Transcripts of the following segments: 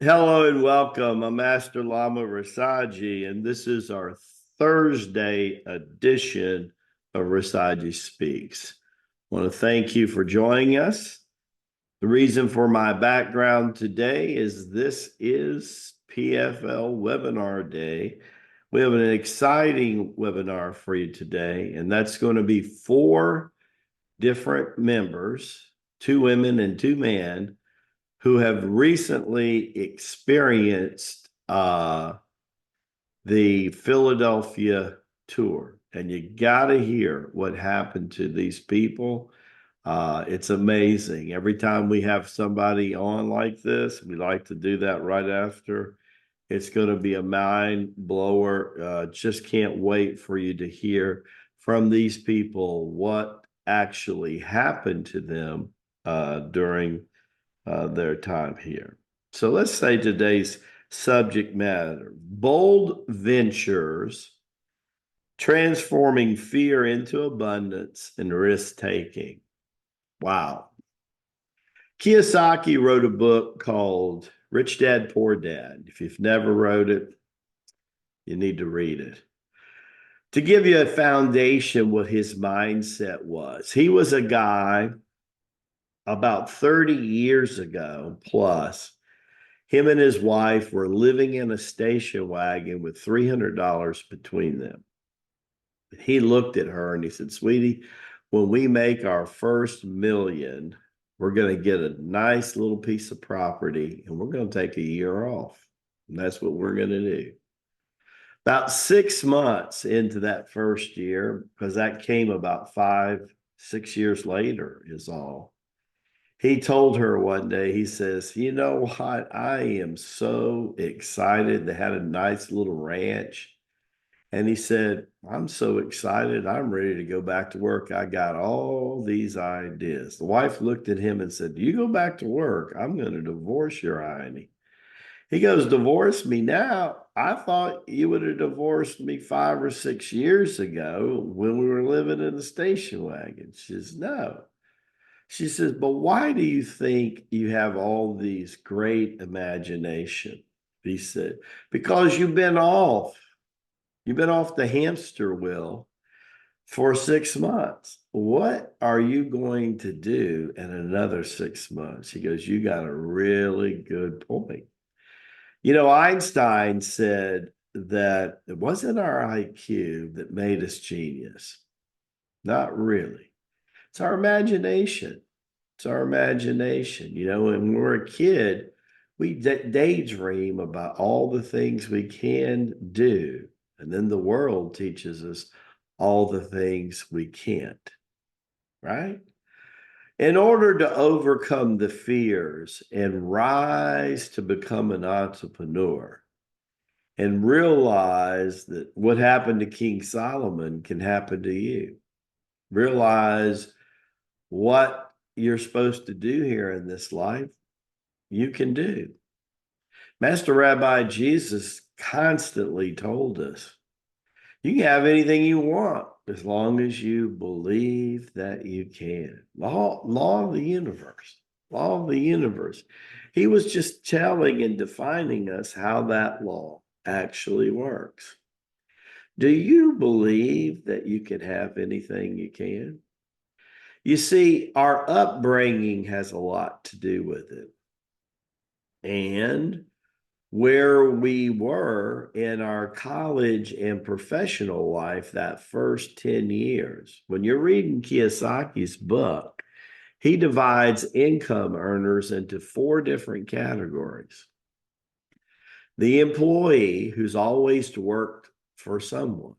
Hello and welcome. I'm Master Lama Rasaji, and this is our Thursday edition of Rasaji Speaks. I want to thank you for joining us. The reason for my background today is this is PFL Webinar Day. We have an exciting webinar for you today, and that's going to be 4 different members, 2 women and 2 men, who have recently experienced the Philadelphia tour. And you got to hear what happened to these people. It's amazing. Every time we have somebody on like this, we like to do that right after. It's going to be a mind blower. Just can't wait for you to hear from these people what actually happened to them during their time here. So let's say today's subject matter: bold ventures, transforming fear into abundance, and risk taking. Wow. Kiyosaki wrote a book called Rich Dad, Poor Dad. If you've never wrote it, you need to read it. To give you a foundation, what his mindset was, he was a guy about 30 years ago plus. Him and his wife were living in a station wagon with $300 between them. He looked at her and he said, "Sweetie, when we make our first million, we're going to get a nice little piece of property and we're going to take a year off. And that's what we're going to do." About 6 months into that first year, because that came about 5, 6 years later, is all. He told her one day, he says, "You know what? I am so excited." They had a nice little ranch. And he said, "I'm so excited. I'm ready to go back to work. I got all these ideas." The wife looked at him and said, "You go back to work. I'm going to divorce your honey." He goes, "Divorce me now? I thought you would have divorced me 5 or 6 years ago when we were living in the station wagon." She says, "No." She says, "But why do you think you have all these great imagination?" He said, "Because you've been off. You've been off the hamster wheel for 6 months. What are you going to do in another 6 months?" He goes, "You got a really good point." Einstein said that it wasn't our IQ that made us genius. Not really. It's our imagination. It's our imagination. When we're a kid, we daydream about all the things we can do. And then the world teaches us all the things we can't, right? In order to overcome the fears and rise to become an entrepreneur and realize that what happened to King Solomon can happen to you, realize what you're supposed to do here in this life, you can do. Master Rabbi Jesus constantly told us, you can have anything you want as long as you believe that you can. Law of the universe. Law of the universe. He was just telling and defining us how that law actually works. Do you believe that you can have anything you can? You see, our upbringing has a lot to do with it. And where we were in our college and professional life that first 10 years. When you're reading Kiyosaki's book, he divides income earners into 4 different categories. The employee who's always worked for someone.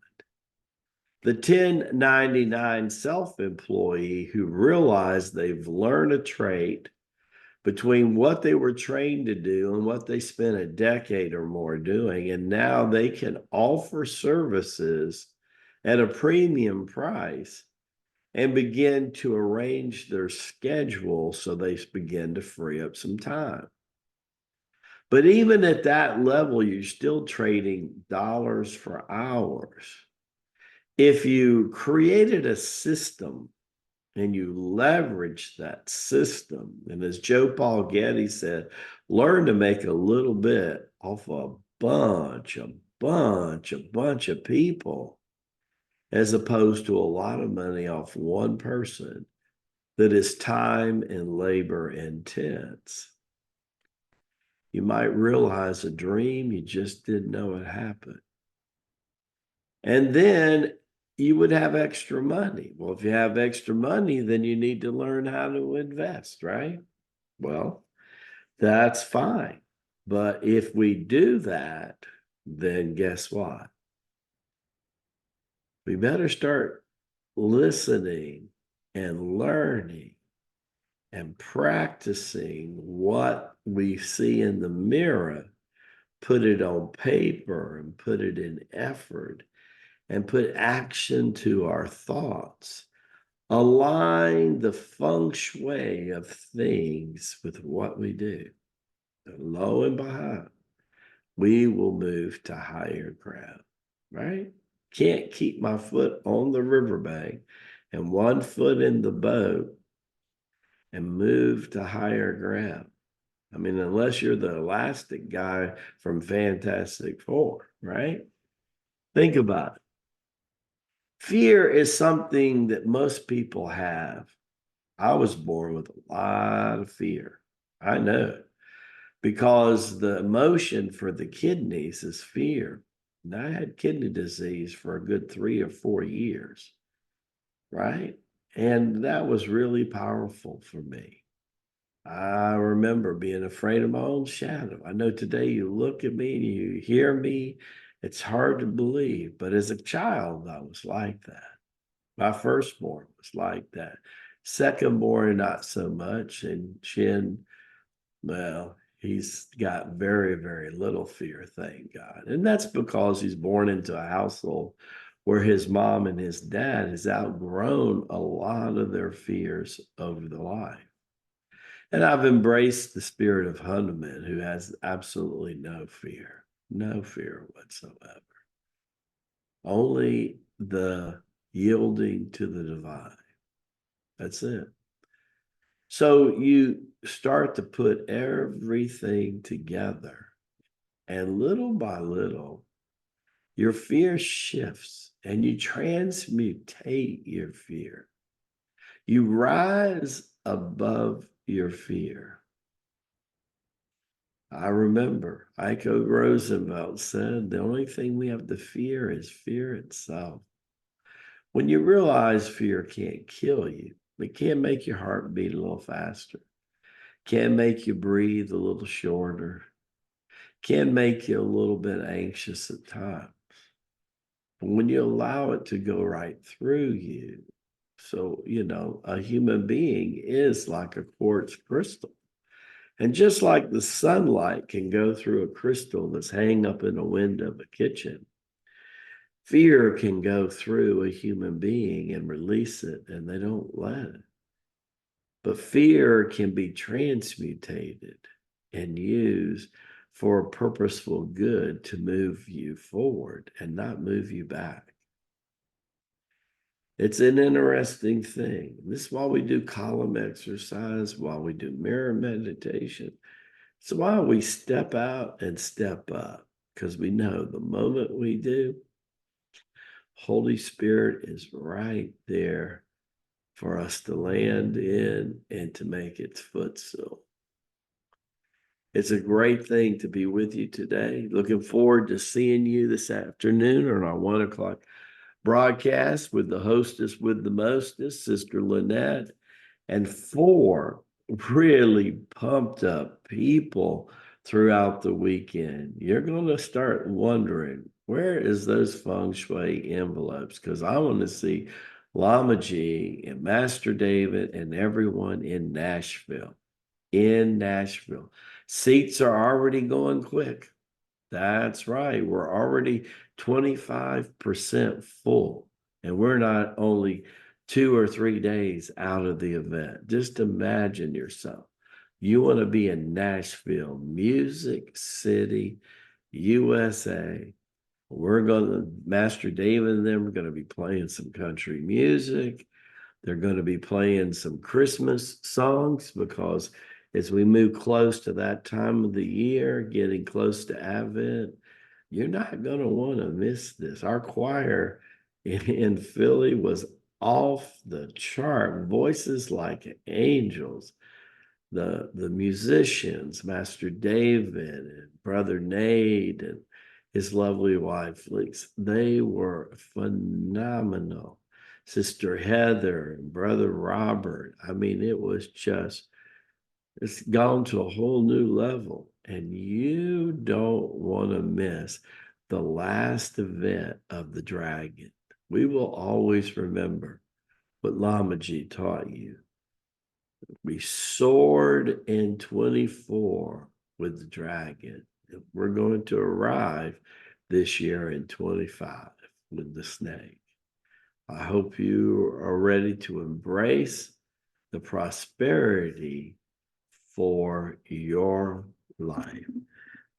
The 1099 self-employee who realized they've learned a trait between what they were trained to do and what they spent a decade or more doing. And now they can offer services at a premium price and begin to arrange their schedule so they begin to free up some time. But even at that level, you're still trading dollars for hours. If you created a system and you leverage that system. And as Joe Paul Getty said, learn to make a little bit off a bunch of people, as opposed to a lot of money off one person that is time and labor intense. You might realize a dream you just didn't know it happened. And then you would have extra money. Well, if you have extra money, then you need to learn how to invest, right? Well, that's fine. But if we do that, then guess what? We better start listening and learning and practicing what we see in the mirror, put it on paper and put it in effort and put action to our thoughts. Align the feng shui of things with what we do. And lo and behold, we will move to higher ground, right? Can't keep my foot on the riverbank and one foot in the boat and move to higher ground. I mean, unless you're the elastic guy from Fantastic Four, right? Think about it. Fear is something that most people have. I was born with a lot of fear. I know it, because the emotion for the kidneys is fear. And I had kidney disease for a good 3 or 4 years, right? And that was really powerful for me. I remember being afraid of my own shadow. I know today you look at me and you hear me, it's hard to believe. But as a child, I was like that. My firstborn was like that. Secondborn, not so much. And Chin, well, he's got very, very little fear, thank God. And that's because he's born into a household where his mom and his dad has outgrown a lot of their fears over the life. And I've embraced the spirit of Hanuman, who has absolutely no fear whatsoever. Only the yielding to the divine. That's it. So you start to put everything together, and little by little, your fear shifts and you transmutate your fear. You rise above your fear. I remember Iko Roosevelt said, the only thing we have to fear is fear itself. When you realize fear can't kill you, it can make your heart beat a little faster, can make you breathe a little shorter, can make you a little bit anxious at times. But when you allow it to go right through you, so, a human being is like a quartz crystal. And just like the sunlight can go through a crystal that's hanging up in a window of a kitchen, fear can go through a human being and release it, and they don't let it. But fear can be transmutated and used for a purposeful good to move you forward and not move you back. It's an interesting thing. This is why we do column exercise, why we do mirror meditation. It's why we step out and step up, because we know the moment we do, Holy Spirit is right there for us to land in and to make its footstool. It's a great thing to be with you today. Looking forward to seeing you this afternoon on our 1 o'clock broadcast with the hostess with the mostest, Sister Lynette, and 4 really pumped up people throughout the weekend. You're going to start wondering, where is those feng shui envelopes? Because I want to see Lama G and Master David and everyone in Nashville. Seats are already going quick. That's right. We're already 25% full, and we're not only 2 or 3 days out of the event. Just imagine yourself. You want to be in Nashville, Music City, USA. Master David and them are going to be playing some country music. They're going to be playing some Christmas songs because as we move close to that time of the year, getting close to Advent, you're not going to want to miss this. Our choir in Philly was off the chart, voices like angels. The musicians, Master David and Brother Nate and his lovely wife, Lix, they were phenomenal. Sister Heather and Brother Robert. I mean, it's gone to a whole new level. And you don't want to miss the last event of the dragon. We will always remember what Lamaji taught you. We soared in 24 with the dragon. We're going to arrive this year in 25 with the snake. I hope you are ready to embrace the prosperity for your life.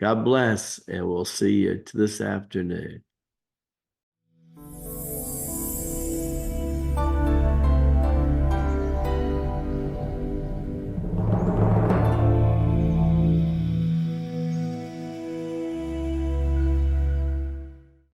God bless, and we'll see you this afternoon.